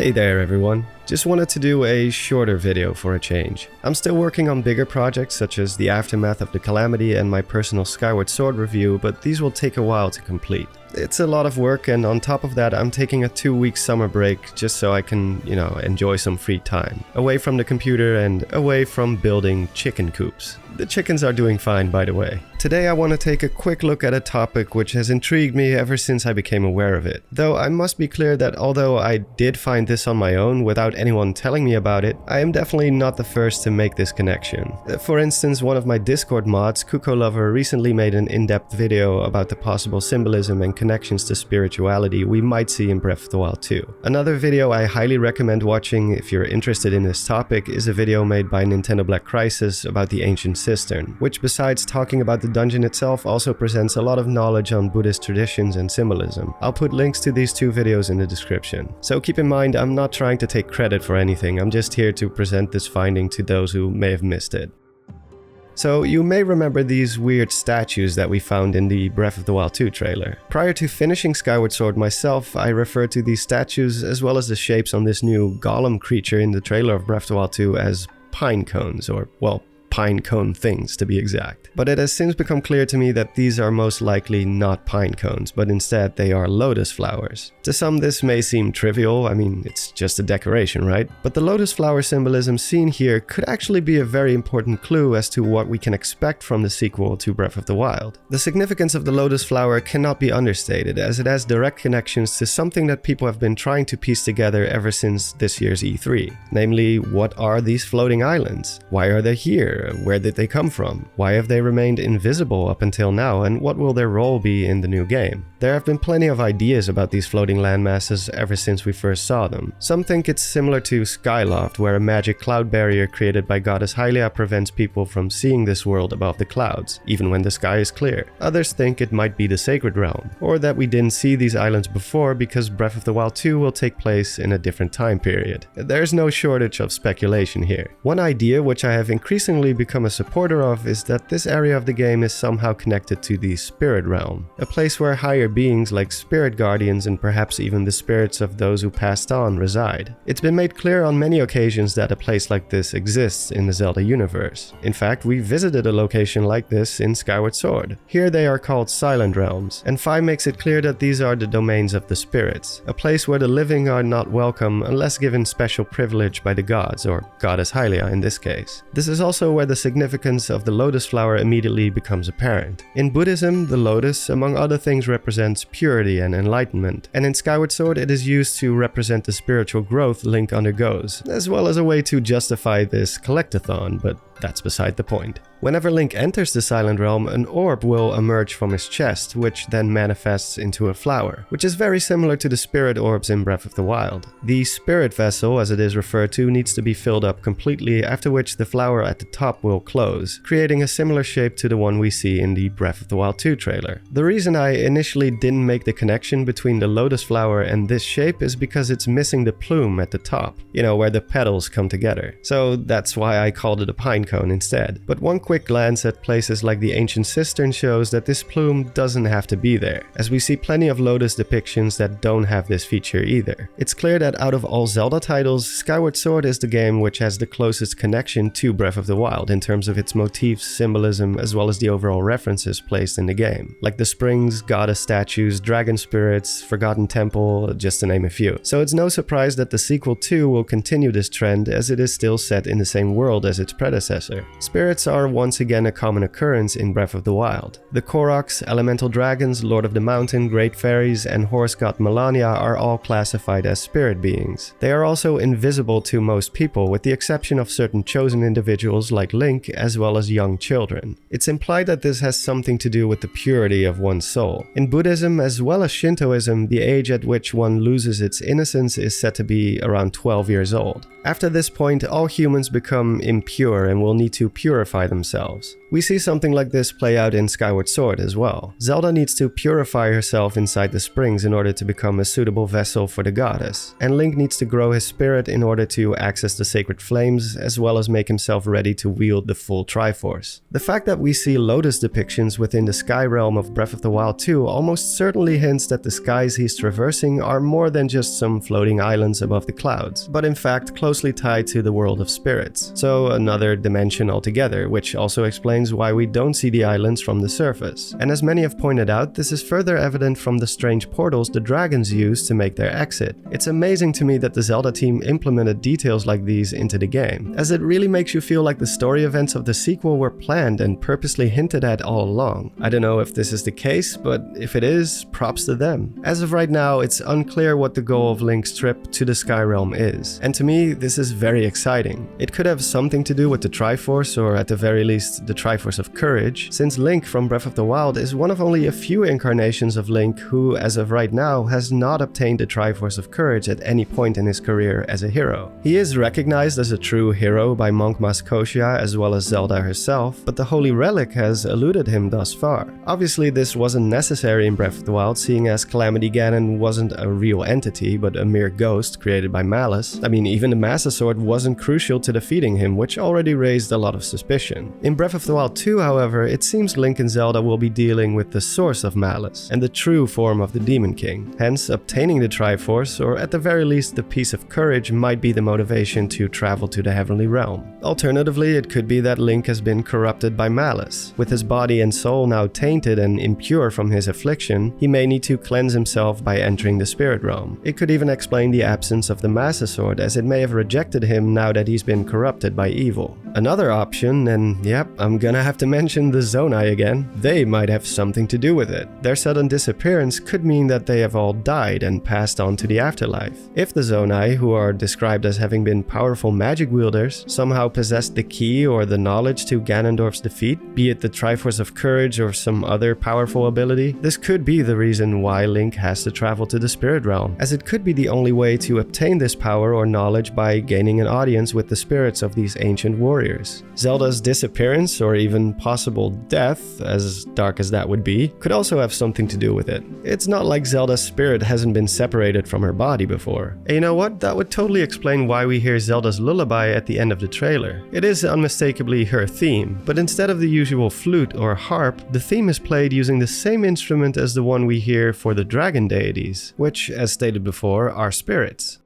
Hey there everyone, just wanted to do a shorter video for a change. I'm still working on bigger projects such as the aftermath of the calamity and my personal Skyward Sword review, but these will take a while to complete. It's a lot of work, and on top of that I'm taking a 2-week summer break just so I can, enjoy some free time. Away from the computer and away from building chicken coops. The chickens are doing fine, by the way. Today I want to take a quick look at a topic which has intrigued me ever since I became aware of it. Though I must be clear that although I did find this on my own without anyone telling me about it, I am definitely not the first to make this connection. For instance, one of my Discord mods, Cuccolover, recently made an in-depth video about the possible symbolism and connections to spirituality we might see in Breath of the Wild 2. Another video I highly recommend watching if you're interested in this topic is a video made by NintendoBlackCrisis about the ancient cistern, which besides talking about the dungeon itself also presents a lot of knowledge on Buddhist traditions and symbolism. I'll put links to these two videos in the description. So keep in mind, I'm not trying to take credit for anything, I'm just here to present this finding to those who may have missed it. So you may remember these weird statues that we found in the Breath of the Wild 2 trailer. Prior to finishing Skyward Sword myself, I referred to these statues as well as the shapes on this new golem creature in the trailer of Breath of the Wild 2 as pine cones, or well, pine cone things to be exact. But it has since become clear to me that these are most likely not pine cones, but instead they are lotus flowers. To some this may seem trivial, I mean it's just a decoration, right? But the lotus flower symbolism seen here could actually be a very important clue as to what we can expect from the sequel to Breath of the Wild. The significance of the lotus flower cannot be understated, as it has direct connections to something that people have been trying to piece together ever since this year's E3. Namely, what are these floating islands? Why are they here? Where did they come from? Why have they remained invisible up until now, and what will their role be in the new game? There have been plenty of ideas about these floating landmasses ever since we first saw them. Some think it's similar to Skyloft, where a magic cloud barrier created by goddess Hylia prevents people from seeing this world above the clouds, even when the sky is clear. Others think it might be the Sacred Realm, or that we didn't see these islands before because Breath of the Wild 2 will take place in a different time period. There's no shortage of speculation here. One idea which I have increasingly become a supporter of is that this area of the game is somehow connected to the Spirit Realm, a place where higher beings like spirit guardians and perhaps even the spirits of those who passed on reside. It's been made clear on many occasions that a place like this exists in the Zelda universe. In fact, we visited a location like this in Skyward Sword. Here they are called Silent Realms, and 5 makes it clear that these are the domains of the spirits, a place where the living are not welcome unless given special privilege by the gods, or goddess Hylia in this case. This is also where the significance of the lotus flower immediately becomes apparent. In Buddhism, the lotus, among other things, represents purity and enlightenment, and in Skyward Sword it is used to represent the spiritual growth Link undergoes, as well as a way to justify this collectathon, but that's beside the point. Whenever Link enters the Silent Realm, an orb will emerge from his chest, which then manifests into a flower, which is very similar to the spirit orbs in Breath of the Wild. The spirit vessel, as it is referred to, needs to be filled up completely, after which the flower at the top will close, creating a similar shape to the one we see in the Breath of the Wild 2 trailer. The reason I initially didn't make the connection between the lotus flower and this shape is because it's missing the plume at the top, where the petals come together. So that's why I called it a pine cone instead. But one quick glance at places like the ancient cistern shows that this plume doesn't have to be there, as we see plenty of Lotus depictions that don't have this feature either. It's clear that out of all Zelda titles, Skyward Sword is the game which has the closest connection to Breath of the Wild in terms of its motifs, symbolism, as well as the overall references placed in the game, like the springs, goddess statues, dragon spirits, forgotten temple, just to name a few. So it's no surprise that the sequel 2 will continue this trend, as it is still set in the same world as its predecessor. Spirits are once again a common occurrence in Breath of the Wild. The Koroks, elemental dragons, Lord of the Mountain, great fairies, and horse god Melania are all classified as spirit beings. They are also invisible to most people, with the exception of certain chosen individuals like Link, as well as young children. It's implied that this has something to do with the purity of one's soul. In Buddhism, as well as Shintoism, the age at which one loses its innocence is said to be around 12 years old. After this point, all humans become impure and will need to purify themselves. We see something like this play out in Skyward Sword as well. Zelda needs to purify herself inside the springs in order to become a suitable vessel for the goddess, and Link needs to grow his spirit in order to access the sacred flames as well as make himself ready to wield the full Triforce. The fact that we see Lotus depictions within the sky realm of Breath of the Wild 2 almost certainly hints that the skies he's traversing are more than just some floating islands above the clouds, but in fact closely tied to the world of spirits. So another dimension altogether, which also explains why we don't see the islands from the surface. And as many have pointed out, this is further evident from the strange portals the dragons use to make their exit. It's amazing to me that the Zelda team implemented details like these into the game, as it really makes you feel like the story events of the sequel were planned and purposely hinted at all along. I don't know if this is the case, but if it is, props to them. As of right now, it's unclear what the goal of Link's trip to the Sky Realm is, and to me, this is very exciting. It could have something to do with the Triforce, or at the very least, the Triforce of Courage, since Link from Breath of the Wild is one of only a few incarnations of Link who, as of right now, has not obtained the Triforce of Courage at any point in his career as a hero. He is recognized as a true hero by Monk Koshia as well as Zelda herself, but the Holy Relic has eluded him thus far. Obviously, this wasn't necessary in Breath of the Wild, seeing as Calamity Ganon wasn't a real entity, but a mere ghost created by malice. I mean, even the Master Sword wasn't crucial to defeating him, which already raised a lot of suspicion. In Breath of the Wild 2, however, it seems Link and Zelda will be dealing with the source of malice, and the true form of the Demon King. Hence, obtaining the Triforce, or at the very least the Piece of Courage, might be the motivation to travel to the Heavenly Realm. Alternatively, it could be that Link has been corrupted by malice. With his body and soul now tainted and impure from his affliction, he may need to cleanse himself by entering the Spirit Realm. It could even explain the absence of the Master Sword, as it may have rejected him now that he's been corrupted by evil. Another option, and yep, I'm gonna have to mention the Zonai again, they might have something to do with it. Their sudden disappearance could mean that they have all died and passed on to the afterlife. If the Zonai, who are described as having been powerful magic wielders, somehow possessed the key or the knowledge to Ganondorf's defeat, be it the Triforce of Courage or some other powerful ability, this could be the reason why Link has to travel to the Spirit Realm, as it could be the only way to obtain this power or knowledge by gaining an audience with the spirits of these ancient warriors. Zelda's disappearance, or even possible death, as dark as that would be, could also have something to do with it. It's not like Zelda's spirit hasn't been separated from her body before. And you know what? That would totally explain why we hear Zelda's lullaby at the end of the trailer. It is unmistakably her theme, but instead of the usual flute or harp, the theme is played using the same instrument as the one we hear for the dragon deities, which, as stated before, are spirits.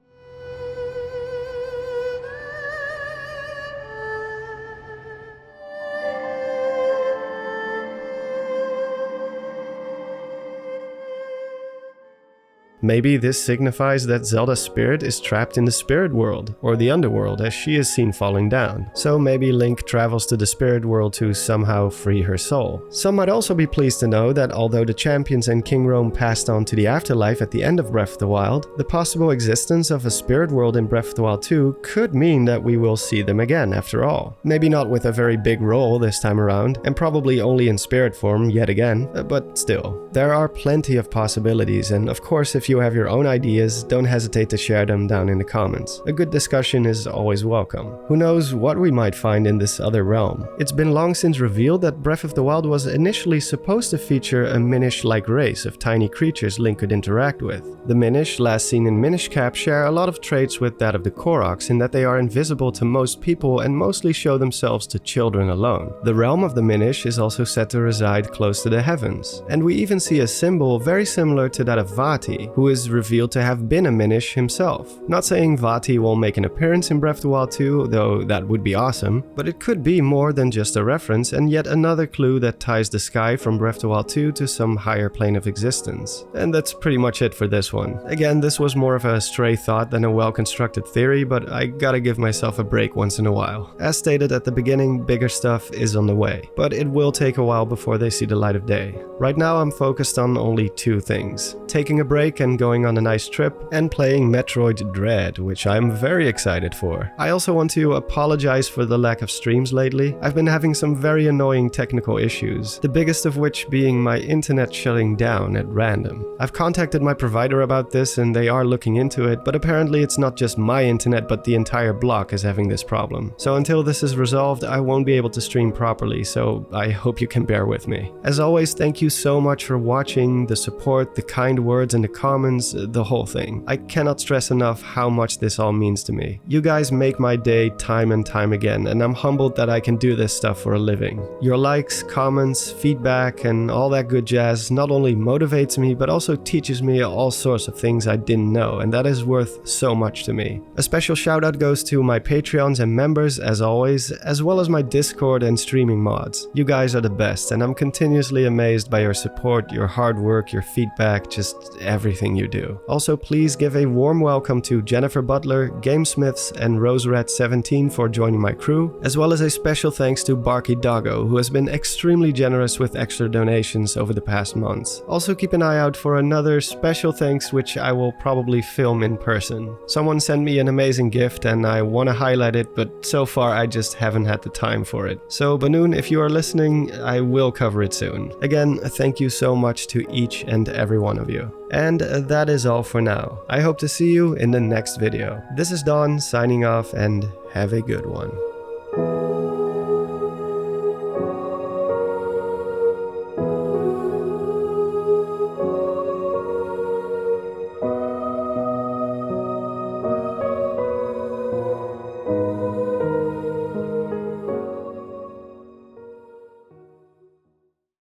Maybe this signifies that Zelda's spirit is trapped in the spirit world, or the underworld, as she is seen falling down. So maybe Link travels to the spirit world to somehow free her soul. Some might also be pleased to know that although the champions and King Rome passed on to the afterlife at the end of Breath of the Wild, the possible existence of a spirit world in Breath of the Wild 2 could mean that we will see them again after all. Maybe not with a very big role this time around, and probably only in spirit form yet again, but still. There are plenty of possibilities, and of course if you have your own ideas, don't hesitate to share them down in the comments. A good discussion is always welcome. Who knows what we might find in this other realm. It's been long since revealed that Breath of the Wild was initially supposed to feature a Minish-like race of tiny creatures Link could interact with. The Minish, last seen in Minish Cap, share a lot of traits with that of the Koroks in that they are invisible to most people and mostly show themselves to children alone. The realm of the Minish is also said to reside close to the heavens, and we even see a symbol very similar to that of Vati, who is revealed to have been a Minish himself. Not saying Vati will make an appearance in Breath of the Wild 2, though that would be awesome, but it could be more than just a reference and yet another clue that ties the sky from Breath of the Wild 2 to some higher plane of existence. And that's pretty much it for this one. Again, this was more of a stray thought than a well-constructed theory, but I gotta give myself a break once in a while. As stated at the beginning, bigger stuff is on the way, but it will take a while before they see the light of day. Right now I'm focused on only two things: taking a break weekend going on a nice trip, and playing Metroid Dread, which I'm very excited for. I also want to apologize for the lack of streams lately. I've been having some very annoying technical issues, the biggest of which being my internet shutting down at random. I've contacted my provider about this and they are looking into it, but apparently it's not just my internet but the entire block is having this problem. So until this is resolved, I won't be able to stream properly, so I hope you can bear with me. As always, thank you so much for watching, the support, the kind words in the comments, the whole thing. I cannot stress enough how much this all means to me. You guys make my day time and time again, and I'm humbled that I can do this stuff for a living. Your likes, comments, feedback, and all that good jazz not only motivates me, but also teaches me all sorts of things I didn't know, and that is worth so much to me. A special shout out goes to my Patreons and members, as always, as well as my Discord and streaming mods. You guys are the best, and I'm continuously amazed by your support, your hard work, your feedback, just everything you do. Also, please give a warm welcome to Jennifer Butler, Gamesmiths, and RoseRat17 for joining my crew, as well as a special thanks to Barky Doggo, who has been extremely generous with extra donations over the past months. Also, keep an eye out for another special thanks which I will probably film in person. Someone sent me an amazing gift and I want to highlight it, but so far I just haven't had the time for it. So Banoon, if you are listening, I will cover it soon. Again, thank you so much to each and every one of you. And that is all for now. I hope to see you in the next video. This is Don signing off, and have a good one.